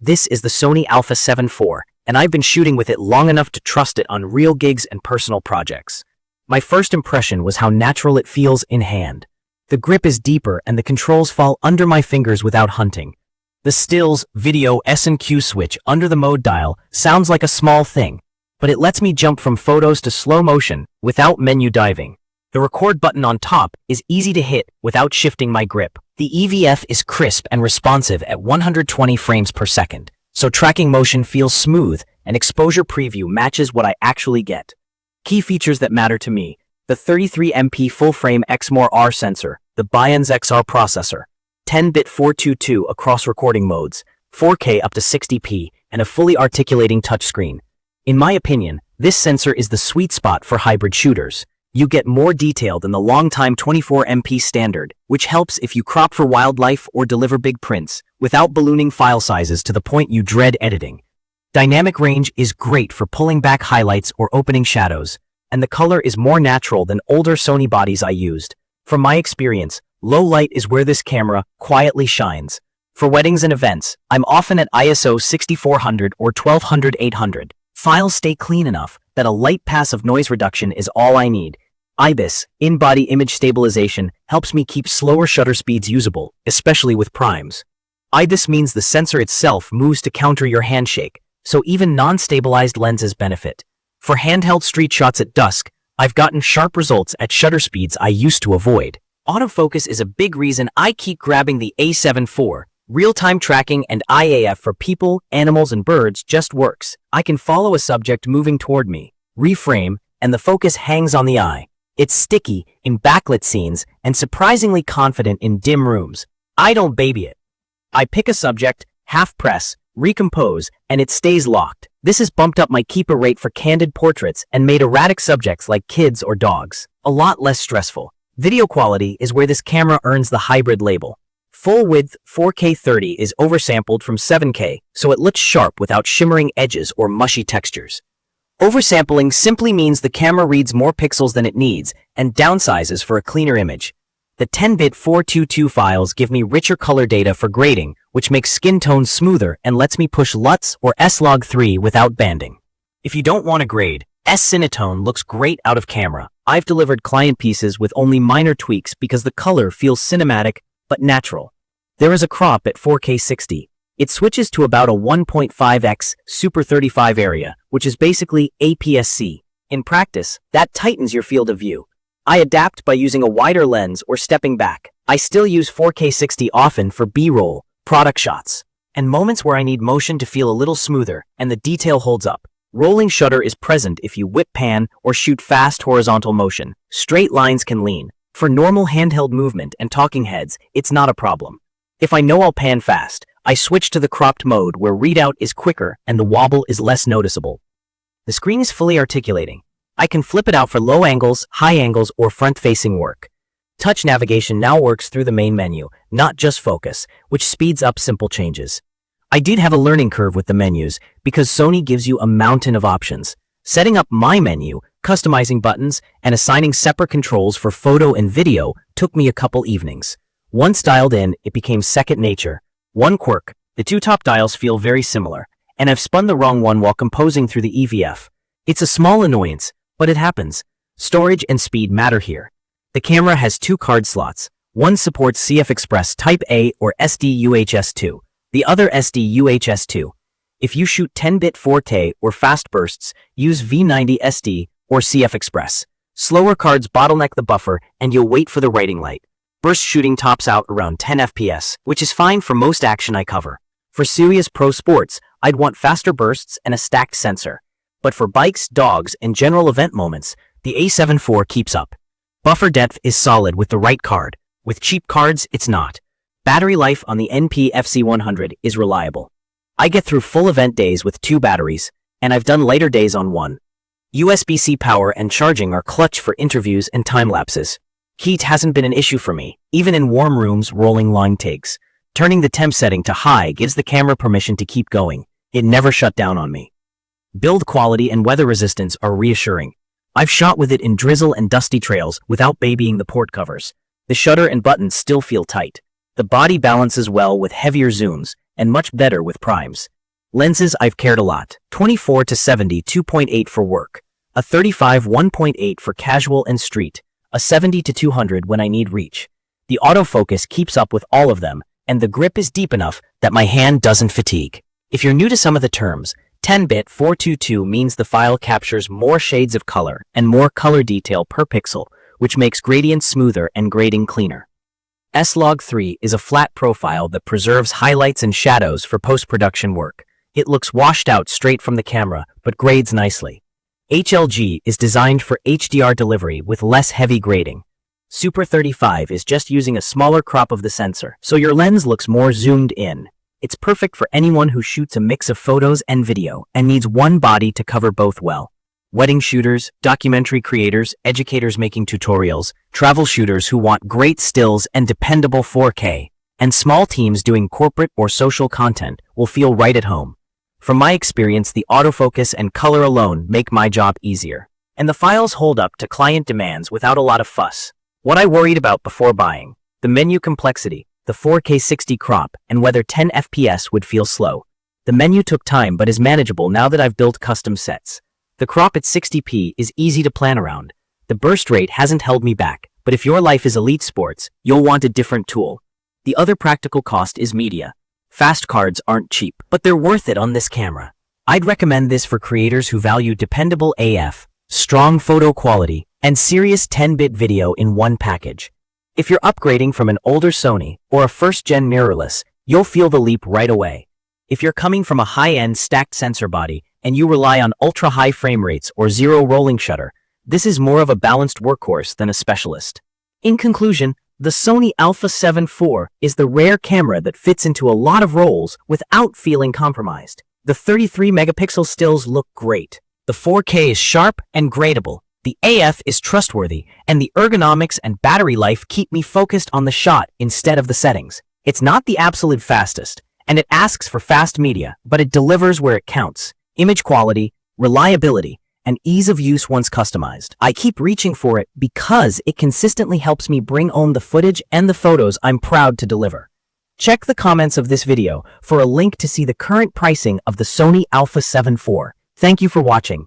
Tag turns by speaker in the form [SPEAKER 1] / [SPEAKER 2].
[SPEAKER 1] This is the Sony Alpha 7 IV, and I've been shooting with it long enough to trust it on real gigs and personal projects. My first impression was how natural it feels in hand. The grip is deeper and the controls fall under my fingers without hunting. The stills, video, S&Q switch under the mode dial sounds like a small thing, but it lets me jump from photos to slow motion without menu diving. The record button on top is easy to hit without shifting my grip. The EVF is crisp and responsive at 120 frames per second, so tracking motion feels smooth and exposure preview matches what I actually get. Key features that matter to me: the 33MP full-frame XMOR-R sensor, the Bions XR processor, 10-bit 422 across recording modes, 4K up to 60p, and a fully articulating touchscreen. In my opinion, this sensor is the sweet spot for hybrid shooters. You get more detail than the long-time 24MP standard, which helps if you crop for wildlife or deliver big prints, without ballooning file sizes to the point you dread editing. Dynamic range is great for pulling back highlights or opening shadows, and the color is more natural than older Sony bodies I used. From my experience, low light is where this camera quietly shines. For weddings and events, I'm often at ISO 6400 or 1200-800. Files stay clean enough that a light pass of noise reduction is all I need. IBIS, in-body image stabilization, helps me keep slower shutter speeds usable, especially with primes. IBIS means the sensor itself moves to counter your handshake, so even non-stabilized lenses benefit. For handheld street shots at dusk, I've gotten sharp results at shutter speeds I used to avoid. Autofocus is a big reason I keep grabbing the A7 IV. Real-time tracking and IAF for people, animals, and birds just works. I can follow a subject moving toward me, reframe, and the focus hangs on the eye. It's sticky in backlit scenes and surprisingly confident in dim rooms. I don't baby it. I pick a subject, half press, recompose, and it stays locked. This has bumped up my keeper rate for candid portraits and made erratic subjects like kids or dogs a lot less stressful. Video quality is where this camera earns the hybrid label. Full-width 4K 30 is oversampled from 7K, so it looks sharp without shimmering edges or mushy textures. Oversampling simply means the camera reads more pixels than it needs and downsizes for a cleaner image. The 10-bit 422 files give me richer color data for grading, which makes skin tones smoother and lets me push LUTs or S-Log3 without banding. If you don't want to grade, S-Cinetone looks great out of camera. I've delivered client pieces with only minor tweaks because the color feels cinematic but natural. There is a crop at 4K 60. It switches to about a 1.5x Super 35 area, which is basically APS-C. In practice, that tightens your field of view. I adapt by using a wider lens or stepping back. I still use 4K 60 often for B-roll, product shots, and moments where I need motion to feel a little smoother and the detail holds up. Rolling shutter is present if you whip pan or shoot fast horizontal motion. Straight lines can lean. For normal handheld movement and talking heads, it's not a problem. If I know I'll pan fast, I switch to the cropped mode where readout is quicker and the wobble is less noticeable. The screen is fully articulating. I can flip it out for low angles, high angles, or front-facing work. Touch navigation now works through the main menu, not just focus, which speeds up simple changes. I did have a learning curve with the menus because Sony gives you a mountain of options. Setting up my menu, customizing buttons, and assigning separate controls for photo and video took me a couple evenings. Once dialed in, it became second nature. One quirk: the two top dials feel very similar, and I've spun the wrong one while composing through the EVF. It's a small annoyance, but it happens. Storage and speed matter here. The camera has two card slots. One supports CF Express Type A or SD UHS-2, the other SD UHS-2. If you shoot 10-bit 4K or fast bursts, use V90 SD or CF Express. Slower cards bottleneck the buffer and you'll wait for the writing light. Burst shooting tops out around 10 FPS, which is fine for most action I cover. For serious pro sports, I'd want faster bursts and a stacked sensor. But for bikes, dogs, and general event moments, the A7 IV keeps up. Buffer depth is solid with the right card. With cheap cards, it's not. Battery life on the NP FC100 is reliable. I get through full event days with 2 batteries, and I've done lighter days on 1. USB-C power and charging are clutch for interviews and time-lapses. Heat hasn't been an issue for me, even in warm rooms rolling long takes. Turning the temp setting to high gives the camera permission to keep going. It never shut down on me. Build quality and weather resistance are reassuring. I've shot with it in drizzle and dusty trails without babying the port covers. The shutter and buttons still feel tight. The body balances well with heavier zooms, and much better with primes. Lenses I've cared a lot. 24 to 70 2.8 for work, a 35 1.8 for casual and street, a 70 to 200 when I need reach. The autofocus keeps up with all of them, and the grip is deep enough that my hand doesn't fatigue. If you're new to some of the terms, 10-bit 422 means the file captures more shades of color and more color detail per pixel, which makes gradients smoother and grading cleaner. S-Log3 is a flat profile that preserves highlights and shadows for post-production work. It looks washed out straight from the camera, but grades nicely. HLG is designed for HDR delivery with less heavy grading. Super 35 is just using a smaller crop of the sensor, so your lens looks more zoomed in. It's perfect for anyone who shoots a mix of photos and video and needs one body to cover both well. Wedding shooters, documentary creators, educators making tutorials, travel shooters who want great stills and dependable 4K, and small teams doing corporate or social content will feel right at home. From my experience, the autofocus and color alone make my job easier, and the files hold up to client demands without a lot of fuss. What I worried about before buying: the menu complexity, the 4K 60 crop, and whether 10 FPS would feel slow. The menu took time but is manageable now that I've built custom sets. The crop at 60p is easy to plan around. The burst rate hasn't held me back, but if your life is elite sports, you'll want a different tool. The other practical cost is media. Fast cards aren't cheap, but they're worth it on this camera. I'd recommend this for creators who value dependable AF, strong photo quality, and serious 10-bit video in one package. If you're upgrading from an older Sony or a first-gen mirrorless, you'll feel the leap right away. If you're coming from a high-end stacked sensor body and you rely on ultra-high frame rates or zero rolling shutter, this is more of a balanced workhorse than a specialist. In conclusion, the Sony Alpha 7 IV is the rare camera that fits into a lot of roles without feeling compromised. The 33-megapixel stills look great. The 4K is sharp and gradable. The AF is trustworthy, and the ergonomics and battery life keep me focused on the shot instead of the settings. It's not the absolute fastest, and it asks for fast media, but it delivers where it counts. Image quality, reliability, and ease of use once customized. I keep reaching for it because it consistently helps me bring home the footage and the photos I'm proud to deliver. Check the comments of this video for a link to see the current pricing of the Sony Alpha 7 IV. Thank you for watching.